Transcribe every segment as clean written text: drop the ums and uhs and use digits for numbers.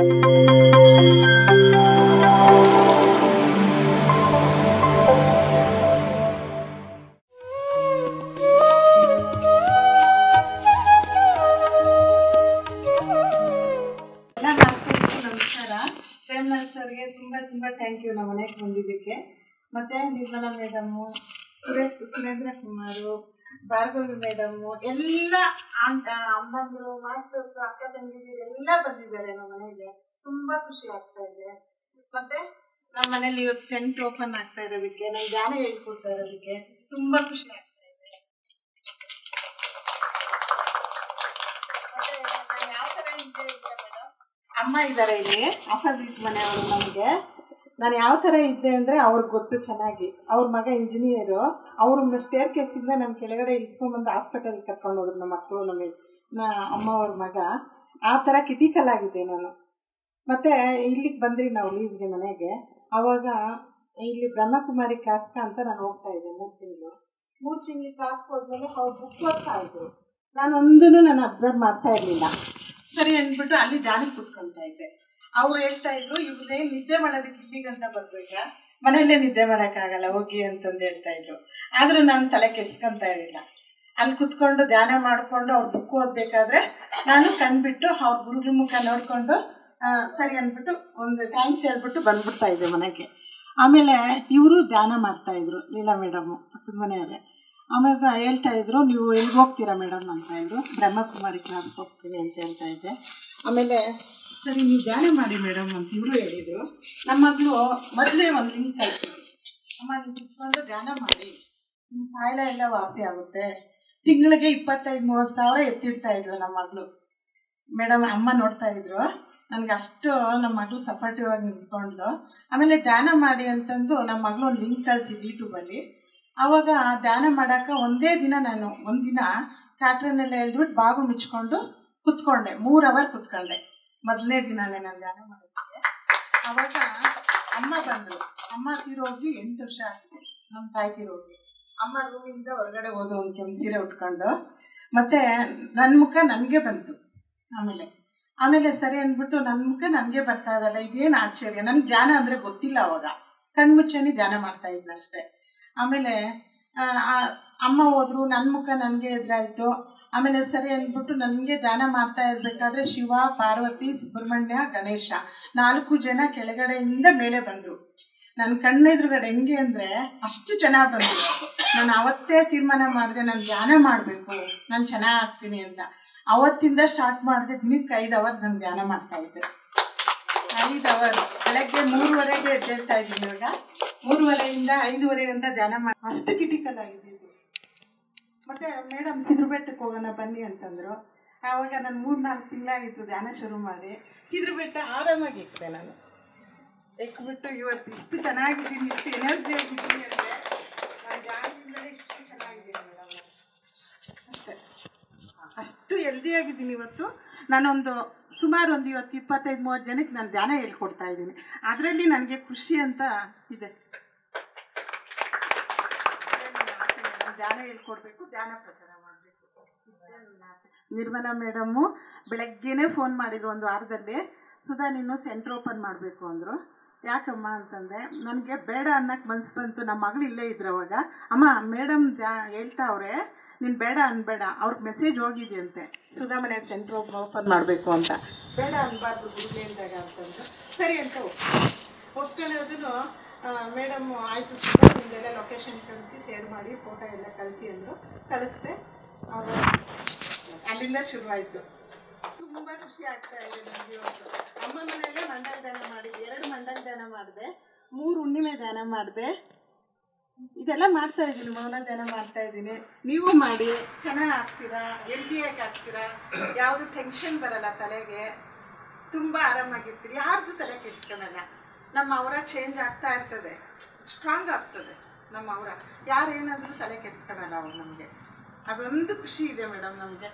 ಸರ್ಗೆ ತುಂಬ thank you ನಮ್ಮ ಮನೆಗೆ ಬಂದಿದ್ದಕ್ಕೆ. ಮತ್ತು ನಿರ್ಮಲಾ ಮೇಡಮು, ಸುರೇಂದ್ರ ಕುಮಾರು, ಭಾರ್ಗವಿ ಮೇಡಮು, ಎಲ್ಲ ಅಮ್ಮಂದರು, ಮಾಸ್ಟರ್ಸ್, ಅಕ್ಕ ತಂಗಿದಿರು ಎಲ್ಲ ಬಂದಿದ್ದಾರೆ ನಮ್ಮ ಮನೆಗೆ. ತುಂಬ ಖುಷಿ ಆಗ್ತಾ ಇದೆ. ಮತ್ತು ನಮ್ಮ ಮನೇಲಿ ಇವತ್ತು ಸೆಂಟ್ ಓಪನ್ ಆಗ್ತಾ ಇರೋದಕ್ಕೆ, ನಂಗೆ ಧ್ಯಾನ ಹೇಳ್ಕೊಡ್ತಾ ಇರೋದಕ್ಕೆ ತುಂಬ ಖುಷಿ ಆಗ್ತಾ ಇದೆ. ಮತ್ತು ನಾನು ಯಾವ ಥರ ಇದ್ದೆ ಮೇಡಮ್, ಅಮ್ಮ ಇದ್ದಾರೆ ಇಲ್ಲಿ ಆಫೀಸ್ ಮನೆಯವರು. ನಮಗೆ ನಾನು ಯಾವ ಥರ ಇದ್ದೆ ಅಂದರೆ ಅವ್ರಿಗೆ ಗೊತ್ತು ಚೆನ್ನಾಗಿ. ಅವ್ರ ಮಗ ಇಂಜಿನಿಯರು, ಅವ್ರ ಸ್ಟೇರ್ ಕೇಸಿಂದ ನಮ್ಮ ಕೆಳಗಡೆ ಇಳಿಸ್ಕೊಂಡ್ಬಂದು ಹಾಸ್ಪಿಟಲ್ಗೆ ಕರ್ಕೊಂಡು ಹೋದ್ರು ನಮ್ಮ ಮಕ್ಕಳು, ಅಮ್ಮ ಅವ್ರ ಮಗ. ಆ ಥರ ಕ್ರಿಟಿಕಲ್ ಆಗಿದೆ ನಾನು. ಮತ್ತು ಇಲ್ಲಿಗೆ ಬಂದ್ರಿ ನಾವು ಲೀಸ್ಗೆ ಮನೆಗೆ. ಆವಾಗ ಇಲ್ಲಿ ಬ್ರಹ್ಮಕುಮಾರಿ ಕ್ಲಾಸ್ಕ ಅಂತ ನಾನು ಹೋಗ್ತಾ ಇದ್ದೆ 3 ತಿಂಗಳು ಕ್ಲಾಸ್ಗೆ ಹೋದ್ಮೇಲೆ ಅವ್ರು ಬುಕ್ ಓದ್ತಾ ಇದ್ರು. ನಾನು ಅಬ್ಸರ್ವ್ ಮಾಡ್ತಾ ಇರಲಿಲ್ಲ. ಸರಿ ಅಂದ್ಬಿಟ್ಟು ಅಲ್ಲಿ ಧ್ಯಾನಕ್ಕೆ ಕೂತ್ಕೊಳ್ತಾ ಇದ್ದೆ. ಅವ್ರು ಹೇಳ್ತಾ ಇದ್ರು, ಇವ್ರೇ ನಿದ್ದೆ ಮಾಡೋದಕ್ಕೆ ಇಲ್ಲಿಗಂತ ಬರ್ಬೇಕಾ, ಮನೆಯಲ್ಲೇ ನಿದ್ದೆ ಮಾಡೋಕ್ಕಾಗಲ್ಲ ಹೋಗಿ ಅಂತಂದು ಹೇಳ್ತಾ ಇದ್ರು. ಆದರೂ ನಾನು ತಲೆ ಕೆಡ್ಸ್ಕೊತಾ ಇರಲಿಲ್ಲ. ಅಲ್ಲಿ ಕುತ್ಕೊಂಡು ಧ್ಯಾನ ಮಾಡಿಕೊಂಡು ಅವ್ರು ಬುಕ್ ಓದಬೇಕಾದ್ರೆ ನಾನು ಕಣ್ಬಿಟ್ಟು ಅವ್ರ ಗುರುಗಳ ಮುಖ ನೋಡಿಕೊಂಡು ಸರಿ ಅಂದ್ಬಿಟ್ಟು ಒಂದು ಥ್ಯಾಂಕ್ಸ್ ಹೇಳ್ಬಿಟ್ಟು ಬಂದ್ಬಿಡ್ತಾ ಇದ್ದೆ ಮನೆಗೆ. ಆಮೇಲೆ ಇವರು ಧ್ಯಾನ ಮಾಡ್ತಾಯಿದ್ರು, ಲೀಲಾ ಮೇಡಮು ಪಕ್ಕದ ಮನೆಯವರೇ. ಆಮೇಲೆ ಹೇಳ್ತಾ ಇದ್ರು, ನೀವು ಎಲ್ಲಿಗೆ ಹೋಗ್ತೀರಾ ಮೇಡಮ್ ಅಂತ ಇದ್ರು. ಬ್ರಹ್ಮಕುಮಾರಿ ಕ್ಲಾಸ್ಗೆ ಹೋಗ್ತೀವಿ ಅಂತ ಹೇಳ್ತಾ ಇದ್ದೆ. ಆಮೇಲೆ ಸರಿ ನೀವು ಧ್ಯಾನ ಮಾಡಿ ಮೇಡಮ್ ಅಂತ ಇವರು ಹೇಳಿದರು. ನಮ್ಮ ಮಗಳು ಮೊದಲೇ ಒಂದು ಲಿಂಕ್ ಕಳಿಸಿದ್ರು, ಅಮ್ಮ ನೀವು ಕುತ್ಕೊಂಡು ಧ್ಯಾನ ಮಾಡಿ, ನಿಮ್ಮ ಕಾಯಿಲೆ ಎಲ್ಲ ವಾಸಿ ಆಗುತ್ತೆ. ತಿಂಗಳಿಗೆ 25-30 ಸಾವಿರ ಎತ್ತಿಡ್ತಾ ಇದ್ರು ನಮ್ಮ ಮಗಳು. ಮೇಡಮ್ ಅಮ್ಮ ನೋಡ್ತಾ ಇದ್ರು, ನನಗೆ ಅಷ್ಟು ನಮ್ಮ ಮಗಳು ಸಪೋರ್ಟಿವ್ ಆಗಿ ನಿಂತ್ಕೊಂಡು. ಆಮೇಲೆ ಧ್ಯಾನ ಮಾಡಿ ಅಂತಂದು ನಮ್ಮ ಮಗಳು ಒಂದು ಲಿಂಕ್ ಕಳಿಸಿದ್ದು ಯೂಟ್ಯೂಬಲ್ಲಿ. ಆವಾಗ ಧ್ಯಾನ ಮಾಡೋಕೆ ಒಂದೇ ದಿನ ನಾನು ಒಂದಿನ ಕ್ಯಾಟ್ರನ್ನೆಲ್ಲ ಎಳ್ದ್ಬಿಟ್ಟು ಬಾಗು ಮುಚ್ಕೊಂಡು ಕುತ್ಕೊಂಡೆ. 3 ಅವರ್ ಕುತ್ಕೊಂಡೆ ಮೊದಲನೇ ದಿನನೇ ನಾನು ಧ್ಯಾನ ಮಾಡೋದಕ್ಕೆ. ಆವಾಗ ಅಮ್ಮ ಬಂದರು. ಅಮ್ಮ ತೀರೋಗಿ 8 ವರ್ಷ ಆಗಿದೆ, ನಮ್ಮ ತಾಯಿ ತೀರೋಗಿ. ಅಮ್ಮ ರೂಮಿಂದ ಹೊರಗಡೆ ಹೋದು ಒಂದು ಕೆಂಪು ಸೀರೆ ಉಟ್ಕೊಂಡು. ಮತ್ತು ನನ್ನ ಮುಖ ನನಗೆ ಬಂತು. ಆಮೇಲೆ ಸರಿ ಅಂದ್ಬಿಟ್ಟು ನನ್ನ ಮುಖ ನನಗೆ ಬರ್ತಾ ಇದ್ದಲ್ಲ, ಇದೇನು ಆಶ್ಚರ್ಯ. ನನಗೆ ಧ್ಯಾನ ಅಂದರೆ ಗೊತ್ತಿಲ್ಲ. ಅವಾಗ ಕಣ್ಮುಚ್ಚನಿ ಧ್ಯಾನ ಮಾಡ್ತಾ ಇದ್ನಷ್ಟೇ. ಆಮೇಲೆ ಅಮ್ಮ ಹೋದ್ರು, ನನ್ನ ಮುಖ ನನಗೆ ಎದುರಾಯಿತು. ಆಮೇಲೆ ಸರಿ ಅಂದ್ಬಿಟ್ಟು ನನಗೆ ಧ್ಯಾನ ಮಾಡ್ತಾ ಇರಬೇಕಾದ್ರೆ ಶಿವ, ಪಾರ್ವತಿ, ಸುಬ್ರಹ್ಮಣ್ಯ, ಗಣೇಶ 4 ಜನ ಕೆಳಗಡೆಯಿಂದ ಮೇಲೆ ಬಂದರು. ನನ್ನ ಕಣ್ಣೆದುರುಗಡೆ ಹೆಂಗೆ ಅಂದರೆ ಅಷ್ಟು ಚೆನ್ನಾಗಿ ಬಂದರು. ನಾನು ಅವತ್ತೇ ತೀರ್ಮಾನ ಮಾಡಿದೆ, ನಾನು ಧ್ಯಾನ ಮಾಡಬೇಕು, ನಾನು ಚೆನ್ನಾಗಾಗ್ತೀನಿ ಅಂತ. ಅವತ್ತಿಂದ ಸ್ಟಾರ್ಟ್ ಮಾಡಿದೆ. ದಿನಕ್ಕೆ 5 ಅವರ್ ನಾನು ಧ್ಯಾನ ಮಾಡ್ತಾಯಿದ್ದೆ. 5 ಅವರ್ ಬೆಳಗ್ಗೆ 3:30ಗೆ ಎದ್ದೇಳ್ತಾ ಇದ್ದೀನಿ. ಇವಾಗ 3:30ಯಿಂದ 5:30 ಗಂಟೆ ಧ್ಯಾನ ಮಾಡಿ. ಅಷ್ಟು ಕ್ರಿಟಿಕಲ್ ಆಗಿದ್ದು. ಮತ್ತು ಮೇಡಮ್ ಸಿದ್ರಬೆಟ್ಟಕ್ಕೆ ಹೋಗೋಣ ಬನ್ನಿ ಅಂತಂದರು. ಆವಾಗ ನಾನು 3-4 ತಿಂಗಳಾಗಿತ್ತು ಧ್ಯಾನ ಶುರು ಮಾಡಿ. ಸಿದ್ರಬೆಟ್ಟ ಆರಾಮಾಗಿ ಇಕ್ತೆ. ನಾನು ಎಕ್ಬಿಟ್ಟು ಇವತ್ತು ಇಷ್ಟು ಚೆನ್ನಾಗಿದ್ದೀನಿ, ಇಷ್ಟು ಎನರ್ಜಿ ಆಗಿದ್ದೀನಿ ಅಂದರೆ ನಾನು ಧ್ಯಾನದಿಂದಲೇ ಇಷ್ಟು ಚೆನ್ನಾಗಿದ್ದೀನಿ ಮೇಡಮ್. ಅಷ್ಟೇ, ಅಷ್ಟು ಹೆಲ್ದಿಯಾಗಿದ್ದೀನಿ ಇವತ್ತು. ನಾನೊಂದು ಸುಮಾರು ಒಂದು 25-30 ಜನಕ್ಕೆ ನಾನು ಧ್ಯಾನ ಹೇಳ್ಕೊಡ್ತಾ ಇದ್ದೀನಿ. ಅದರಲ್ಲಿ ನನಗೆ ಖುಷಿ ಅಂತ ಇದೆ. ಧ್ಯಾನ ಹೇಳ್ಕೊಡ್ಬೇಕು, ಧ್ಯಾನ ಪ್ರಚಾರ ಮಾಡಬೇಕು. ನಿರ್ಮಲಾ ಮೇಡಮ್ಮು ಬೆಳಗ್ಗೆನೇ ಫೋನ್ ಮಾಡಿದ್ರು ಒಂದು ವಾರದಲ್ಲಿ. ಸುಧಾ ನೀನು ಸೆಂಟ್ರ್ ಓಪನ್ ಮಾಡಬೇಕು ಅಂದರು. ಯಾಕಮ್ಮ ಅಂತಂದೆ. ನನಗೆ ಬೇಡ ಅನ್ನಕ್ಕೆ ಮನಸ್ಸು ಬಂತು. ನಮ್ಮ ಮಗಳು ಇಲ್ಲೇ ಇದ್ರು ಅವಾಗ. ಅಮ್ಮ ಮೇಡಮ್ ಹೇಳ್ತಾವ್ರೆ, ನೀನು ಬೇಡ ಅನ್ಬೇಡ, ಅವ್ರಿಗೆ ಮೆಸೇಜ್ ಹೋಗಿದೆಯಂತೆ ಸುಧಾ ಮನೆಯಾಗ ಸೆಂಟ್ರ್ ಓಪನ್ ಮಾಡಬೇಕು ಅಂತ. ಬೇಡ ಅನ್ಬಾರ್ದು ಗುರುಗಳಿಂದಾಗ ಅಂತಂದು ಸರಿ ಅಂತ ಒಪ್ಕೊಳ್ಳೋದನ್ನು ಮೇಡಮ್ಮು ಆಯಿತು ಸುಧಾ, ನಿಮ್ದೆಲ್ಲ ಲೊಕೇಶನ್ ಕಳಿಸಿ ಶೇರ್ ಮಾಡಿ ಫೋಟೋ ಎಲ್ಲ ಕಳಿಸಿ ಅಂದರು. ಕಳಿಸ್ದೆ. ಅವರು ಅಲ್ಲಿಂದ ಶುರುವಾಯಿತು. ತುಂಬ ಖುಷಿ ಆಗ್ತಾ ಇದೆ ನನಗೆ ಇವತ್ತು. ಅಮ್ಮ ಮನೆಯಲ್ಲೇ ಮಂಡಲ ಧ್ಯಾನ ಮಾಡಿದ್ದೆ, 2 ಮಂಡಲ ಧ್ಯಾನ ಮಾಡಿದೆ, 3 ಹುಣ್ಣಿಮೆ ಧ್ಯಾನ ಮಾಡಿದೆ. ಇದೆಲ್ಲ ಮಾಡ್ತಾ ಇದ್ದೀನಿ, ಮೌನ ಧ್ಯಾನ ಮಾಡ್ತಾ ಇದ್ದೀನಿ. ನೀವು ಮಾಡಿ, ಚೆನ್ನಾಗಿ ಆಗ್ತೀರಾ, ಹೆಲ್ದಿಯಾಗಿ ಆಗ್ತೀರಾ, ಯಾವುದು ಟೆನ್ಷನ್ ಬರಲ್ಲ ತಲೆಗೆ, ತುಂಬ ಆರಾಮಾಗಿರ್ತೀರಿ, ಯಾರ್ದು ತಲೆ ಕೆಡ್ಸ್ಕೊಳ್ಳಲ್ಲ. ನಮ್ಮ ಅವರ ಚೇಂಜ್ ಆಗ್ತಾ ಇರ್ತದೆ, ಸ್ಟ್ರಾಂಗ್ ಆಗ್ತದೆ ನಮ್ಮ ಅವರ. ಯಾರೇನಾದರೂ ತಲೆ ಕೆಡ್ಸ್ಕೊಳ್ಳಲ್ಲ ಅವ್ರು ನಮಗೆ. ಅದೊಂದು ಖುಷಿ ಇದೆ ಮೇಡಮ್ ನಮಗೆ.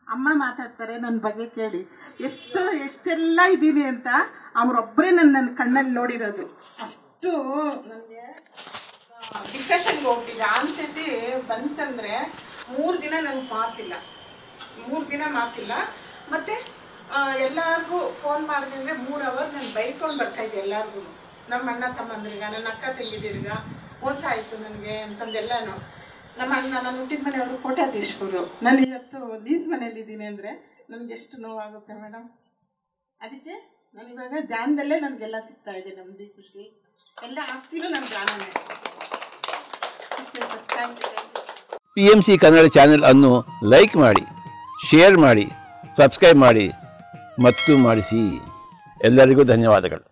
ಅಮ್ಮ ಮಾತಾಡ್ತಾರೆ ನನ್ನ ಬಗ್ಗೆ ಕೇಳಿ, ಎಷ್ಟೆಲ್ಲ ಇದ್ದೀನಿ ಅಂತ. ಅವರೊಬ್ಬರೇ ನನ್ನ ಕಣ್ಣಲ್ಲಿ ನೋಡಿರೋದು. ಅಷ್ಟು ನನಗೆ ಡಿಪ್ರೆಷನ್ಗೆ ಹೋಗ್ತಿದ್ದೆ. ಆನ್ಸೈಟಿ ಬಂತಂದರೆ 3 ದಿನ ನನಗೆ ಮಾತಿಲ್ಲ, 3 ದಿನ ಮಾತಿಲ್ಲ. ಮತ್ತು ಎಲ್ಲರಿಗೂ ಫೋನ್ ಮಾಡಿದೆ ಅಂದರೆ 3 ಅವರ್ ನಾನು ಬೈಕೊಂಡು ಬರ್ತಾಯಿದ್ದೆ ಎಲ್ಲರಿಗೂ, ನಮ್ಮ ಅಣ್ಣ ತಮ್ಮಂದ್ರಿಗ, ನನ್ನ ಅಕ್ಕ ತಂಗಿದಿರ್ಗ ಮೋಸ ಆಯಿತು ನನಗೆ ಅಂತಂದೆಲ್ಲನೂ. ನಮ್ಮ ಅಣ್ಣ ನಾನು ಹುಟ್ಟಿದ ಮನೆಯವರು ಕೋಟ್ಯಾಧೀಶರು, ನಾನು ಇವತ್ತು ಲೀಸ್ ಮನೇಲಿದ್ದೀನಿ ಅಂದರೆ ನನಗೆ ಎಷ್ಟು ನೋವಾಗುತ್ತೆ ಮೇಡಮ್. ಅದಕ್ಕೆ ನಾನು ಇವಾಗ ಧ್ಯಾನದಲ್ಲೇ ನನಗೆಲ್ಲ ಸಿಗ್ತಾ ಇದೆ, ನಮ್ಮದು ಖುಷಿ, ಎಲ್ಲ ಆಸ್ತಿನೂ ನನ್ನ ಧ್ಯಾನನೇ. ಅಷ್ಟೇ sir, thank you. PMC Kannada channel ಅನ್ನು ಲೈಕ್ ಮಾಡಿ, ಶೇರ್ ಮಾಡಿ, ಸಬ್ಸ್ಕ್ರೈಬ್ ಮಾಡಿ ಮತ್ತು ಮಾಡಿಸಿ. ಎಲ್ಲರಿಗೂ ಧನ್ಯವಾದಗಳು.